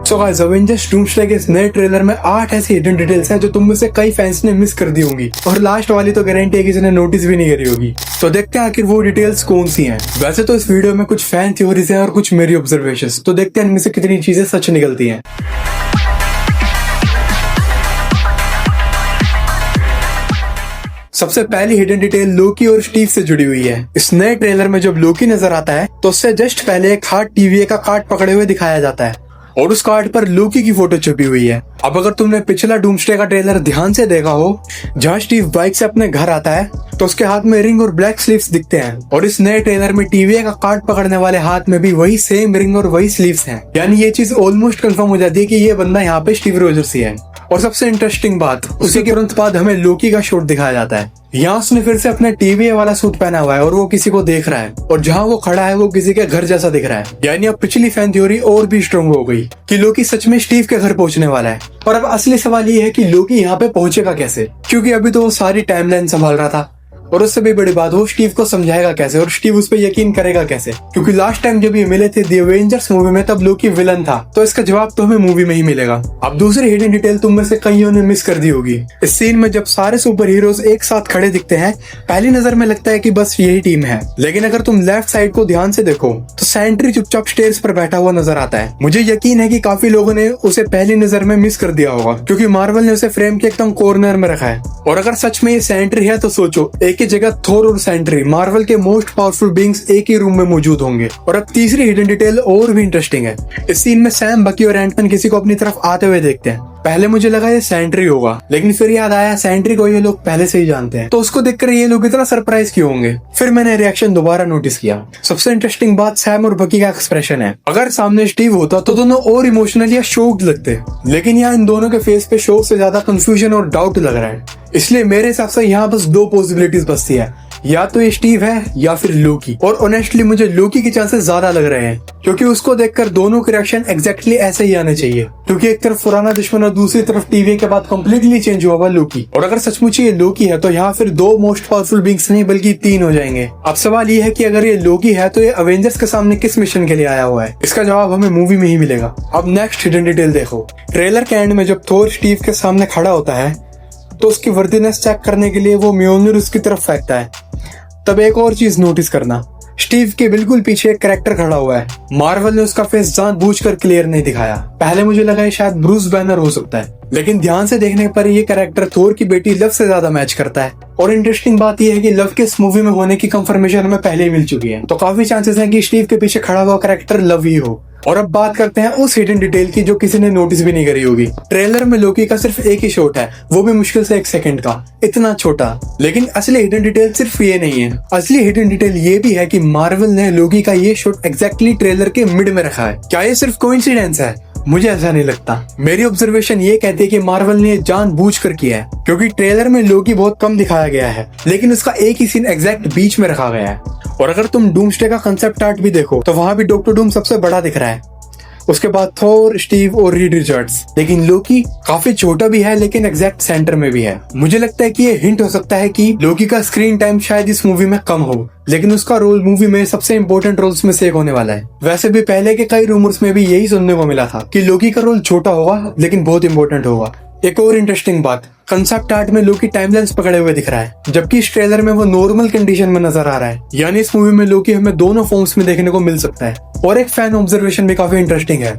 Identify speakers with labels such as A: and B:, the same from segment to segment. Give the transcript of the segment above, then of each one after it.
A: So guys, Avengers doomsday के इस नए ट्रेलर में 8 ऐसी हिडन डिटेल्स हैं जो तुम में से कई फैंस ने मिस कर दी होंगी, और लास्ट वाली तो गारंटी है किसी ने नोटिस भी नहीं करी होगी। तो देखते हैं आखिर वो डिटेल्स कौन सी हैं। वैसे तो इस वीडियो में कुछ फैन थ्योरीज हैं और कुछ मेरी ऑब्जर्वेशंस, तो देखते हैं इनमें से कितनी चीजें सच निकलती हैं। सबसे पहली हिडन डिटेल लोकी और स्टीव से जुड़ी हुई है। इस नए ट्रेलर में जब लोकी नजर आता है तो उससे जस्ट पहले एक हार्ट टीवीए का कार्ड पकड़े हुए दिखाया जाता है और उस कार्ड पर लोकी की फोटो छपी हुई है। अब अगर तुमने पिछला डूम्सडे का ट्रेलर ध्यान से देखा हो, जहाँ स्टीव बाइक से अपने घर आता है तो उसके हाथ में रिंग और ब्लैक स्लीव्स दिखते हैं, और इस नए ट्रेलर में टीवीए का कार्ड पकड़ने वाले हाथ में भी वही सेम रिंग और वही स्लीव्स हैं। यानी ये चीज ऑलमोस्ट कंफर्म हो जाती है कि ये बंदा यहाँ पे स्टीव रोजर्स ही है। और सबसे इंटरेस्टिंग बात, उसी के तुरंत बाद हमें लोकी का शॉट दिखाया जाता है। यहाँ उसने फिर से अपने टीवीए वाला सूट पहना हुआ है और वो किसी को देख रहा है, और जहाँ वो खड़ा है वो किसी के घर जैसा दिख रहा है। यानी अब पिछली फैन थ्योरी और भी स्ट्रांग हो गई कि लोकी सच में स्टीव के घर पहुंचने वाला है। और अब असली सवाल ये है कि लोकी यहाँ पे पहुंचेगा कैसे, क्योंकि अभी तो वो सारी टाइमलाइन संभाल रहा था, और उससे भी बड़ी बात, वो स्टीव को समझाएगा कैसे और स्टीव उस पर यकीन करेगा कैसे, क्योंकि लास्ट टाइम जब ये मिले थे द एवेंजर्स मूवी में तब लोकी विलन था। तो इसका जवाब तो हमें मूवी में ही मिलेगा। अब दूसरी हिडन डिटेल तुम में से कईयों ने मिस कर दी होगी। इस सीन में जब सारे सुपर हीरोज एक साथ खड़े दिखते हैं, पहली नजर में लगता है कि बस यही टीम है, लेकिन अगर तुम लेफ्ट साइड को ध्यान से देखो तो सेंट्री चुपचाप स्टेयर्स पर बैठा हुआ नजर आता है। मुझे यकीन है कि काफी लोगों ने उसे पहली नजर में मिस कर दिया होगा, क्योंकि मार्वल ने उसे फ्रेम के एकदम कॉर्नर में रखा है। और अगर सच में ये सेंट्री है तो सोचो, एक ही जगह थोर और सेंट्री, मार्वल के मोस्ट पावरफुल बीइंग्स एक ही रूम में मौजूद होंगे। और अब तीसरी हिडन डिटेल और भी इंटरेस्टिंग है। इस सीन में सैम, बकी और एंटमैन किसी को अपनी तरफ आते हुए देखते हैं। पहले मुझे लगा ये सेंट्री होगा, लेकिन फिर याद आया सेंट्री को ये लोग पहले से ही जानते हैं, तो उसको देखकर ये लोग इतना सरप्राइज क्यों होंगे। फिर मैंने रिएक्शन दोबारा नोटिस किया। सबसे इंटरेस्टिंग बात सैम और बकी का एक्सप्रेशन है। अगर सामने स्टीव होता तो दोनों और इमोशनल या शॉक्ड लगते, लेकिन यहाँ इन दोनों के फेस पे शॉक से ज्यादा कंफ्यूजन और डाउट लग रहा है। इसलिए मेरे हिसाब से यहाँ बस दो पॉसिबिलिटीज बचती है, या तो ये स्टीव है या फिर लोकी। और ऑनेस्टली मुझे लोकी के चांसेस ज्यादा लग रहे हैं, क्योंकि उसको देखकर दोनों के रिएक्शन एग्जैक्टली ऐसे ही आने चाहिए, क्योंकि एक तरफ पुराना दुश्मन और दूसरी तरफ टीवी के बाद कम्प्लीटली चेंज हुआ हुआ लोकी। और अगर सचमुच ये लोकी है तो यहाँ फिर दो मोस्ट पावरफुल बीइंग्स नहीं बल्कि 3 हो जाएंगे। अब सवाल ये है कि अगर ये लोकी है तो ये अवेंजर्स के सामने किस मिशन के लिए आया हुआ है। इसका जवाब हमें मूवी में ही मिलेगा। अब नेक्स्ट हिडन डिटेल देखो। ट्रेलर के एंड में जब थोर स्टीव के सामने खड़ा होता है तो उसकी वर्दीनेस चेक करने के लिए वो म्योलनर उसकी तरफ फेंकता है। तब एक और चीज नोटिस करना, स्टीव के बिल्कुल पीछे एक कैरेक्टर खड़ा हुआ है। मार्वल ने उसका फेस जानबूझकर क्लियर नहीं दिखाया। पहले मुझे लगा ये शायद ब्रूस बैनर हो सकता है, लेकिन ध्यान से देखने पर ये कैरेक्टर थोर की बेटी लव से ज्यादा मैच करता है। और इंटरेस्टिंग बात यह है कि लव के इस मूवी में होने की कंफर्मेशन हमें पहले ही मिल चुकी है, तो काफी चांसेस हैं कि स्टीव के पीछे खड़ा हुआ कैरेक्टर लव ही हो। और अब बात करते हैं उस हिडन डिटेल की जो किसी ने नोटिस भी नहीं करी होगी। ट्रेलर में लोकी का सिर्फ एक ही शॉट है, वो भी मुश्किल से 1 सेकंड का, इतना छोटा। लेकिन असली हिडन डिटेल सिर्फ ये नहीं है। असली हिडन डिटेल ये भी है कि मार्वल ने लोकी का ये शॉट एग्जैक्टली ट्रेलर के मिड में रखा है। क्या ये सिर्फ कोइंसिडेंस है? मुझे ऐसा नहीं लगता। मेरी ऑब्जर्वेशन ये कहती है कि मार्वल ने जानबूझकर किया है, क्योंकि ट्रेलर में लोकी बहुत कम दिखाया गया है, लेकिन उसका एक ही सीन एग्जैक्ट बीच में रखा गया है। और अगर तुम डूम्सडे का कंसेप्ट आर्ट भी देखो तो वहां भी डॉक्टर डूम सबसे बड़ा दिख रहा है, उसके बाद थोर, स्टीव और रीड रिचर्ड्स। लेकिन लोकी काफी छोटा भी है, लेकिन एग्जैक्ट सेंटर में भी है। मुझे लगता है कि ये हिंट हो सकता है कि लोकी का स्क्रीन टाइम शायद इस मूवी में कम हो, लेकिन उसका रोल मूवी में सबसे इम्पोर्टेंट रोल्स में से एक होने वाला है। वैसे भी पहले के कई रूमर्स में भी यही सुनने को मिला था कि लोकी का रोल छोटा होगा लेकिन बहुत इंपॉर्टेंट होगा। एक और इंटरेस्टिंग बात, कंसेप्ट आर्ट में लोकी टाइमलाइंस पकड़े हुए दिख रहा है, जबकि इस ट्रेलर में वो नॉर्मल कंडीशन में नजर आ रहा है। यानी इस मूवी में लोकी हमें दोनों फॉर्म्स में देखने को मिल सकता है। और एक फैन ऑब्जर्वेशन भी काफी इंटरेस्टिंग है।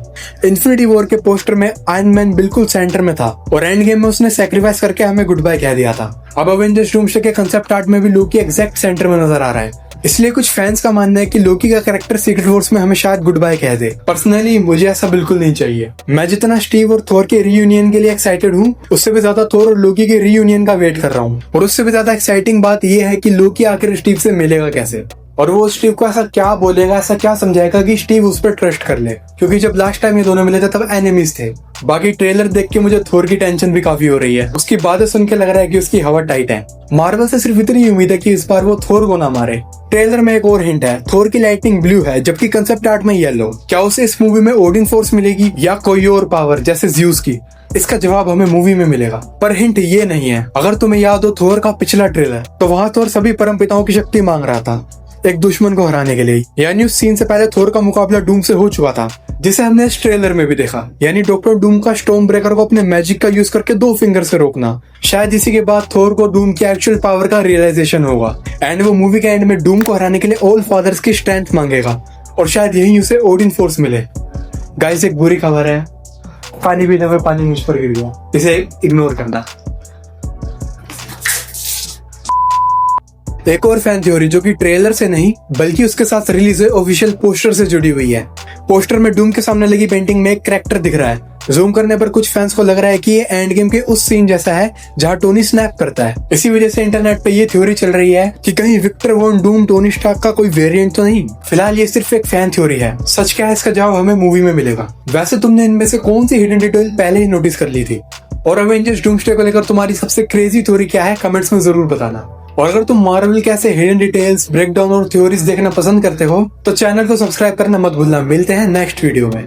A: इन्फिनिटी वॉर के पोस्टर में आयरन मैन बिल्कुल सेंटर में था, और एंड गेम में उसने सैक्रिफाइस करके हमें गुड बाय कह दिया था। अब अवेंजर्स डूम्सडे के कंसेप्ट आर्ट में भी लोकी एग्जैक्ट सेंटर में नजर आ रहा है। इसलिए कुछ फैंस का मानना है कि लोकी का कैरेक्टर सीक्रेट वॉर्स में हमें शायद गुड बाय कह दे। पर्सनली मुझे ऐसा बिल्कुल नहीं चाहिए। मैं जितना स्टीव और थोर के रीयूनियन के लिए एक्साइटेड हूँ, उससे भी ज्यादा थोर और लोकी के रीयूनियन का वेट कर रहा हूँ। और उससे भी ज्यादा एक्साइटिंग बात यह है कि लोकी आखिर स्टीव से मिलेगा कैसे, और वो स्टीव को ऐसा क्या बोलेगा, ऐसा क्या समझाएगा कि स्टीव उस पर ट्रस्ट कर ले, क्योंकि जब लास्ट टाइम ये दोनों मिले थे तब एनिमीज थे। बाकी ट्रेलर देख के मुझे थोर की टेंशन भी काफी हो रही है। उसकी बातें सुन के लग रहा है कि उसकी हवा टाइट है। मार्वल से सिर्फ इतनी उम्मीद है कि इस बार वो थोर को ना मारे। ट्रेलर में एक और हिंट है, थोर की लाइटनिंग ब्लू है जबकि कंसेप्ट आर्ट में येलो। क्या उसे इस मूवी में ओडिन फोर्स मिलेगी या कोई और पावर जैसे ज़्यूस की? इसका जवाब हमें मूवी में मिलेगा। पर हिंट ये नहीं है, अगर तुम्हें याद हो थोर का पिछला ट्रेलर, तो वहाँ थोर सभी परम पिताओं की शक्ति मांग रहा था एक दुश्मन को हराने के लिए। यानी उस सीन से पहले थोर का मुकाबला डूम से हो चुका था। जिसे हमने इस ट्रेलर में भी देखा, यानी डॉक्टर डूम का स्टॉर्म ब्रेकर को अपने मैजिक का यूज करके 2 फिंगर से रोकना। शायद इसी के बाद थोर को डूम की एक्चुअल पावर का रियलाइजेशन होगा एंड वो मूवी के एंड में डूम को हराने के लिए ऑल फादर्स की स्ट्रेंथ मांगेगा और शायद यही उसे ओडिन फोर्स मिले। गाइस, एक बुरी खबर है, पानी पीने में पानी मुझ पर गिर गया, इसे इग्नोर करना। एक और फैन थ्योरी जो कि ट्रेलर से नहीं बल्कि उसके साथ रिलीज हुए ऑफिशियल पोस्टर से जुड़ी हुई है। पोस्टर में डूम के सामने लगी पेंटिंग में एक कैरेक्टर दिख रहा है। जूम करने पर कुछ फैंस को लग रहा है कि ये एंड गेम के उस सीन जैसा है जहां टोनी स्नैप करता है। इसी वजह से इंटरनेट पे ये थ्योरी चल रही है कि कहीं Victor Von Doom Tony Stark का कोई वेरिएंट तो नहीं। फिलहाल ये सिर्फ एक फैन थ्योरी है, सच क्या है इसका जवाब हमें मूवी में मिलेगा। वैसे तुमने इनमें से कौन सी हिडन डिटेल पहले ही नोटिस कर ली थी? और अवेंजर्स डूम्सडे को लेकर तुम्हारी सबसे क्रेजी थ्योरी क्या है, कमेंट्स में जरूर बताना। और अगर तुम मार्वल के ऐसे हिडन डिटेल्स, ब्रेकडाउन और थ्योरीज देखना पसंद करते हो तो चैनल को सब्सक्राइब करना मत भूलना। मिलते हैं नेक्स्ट वीडियो में।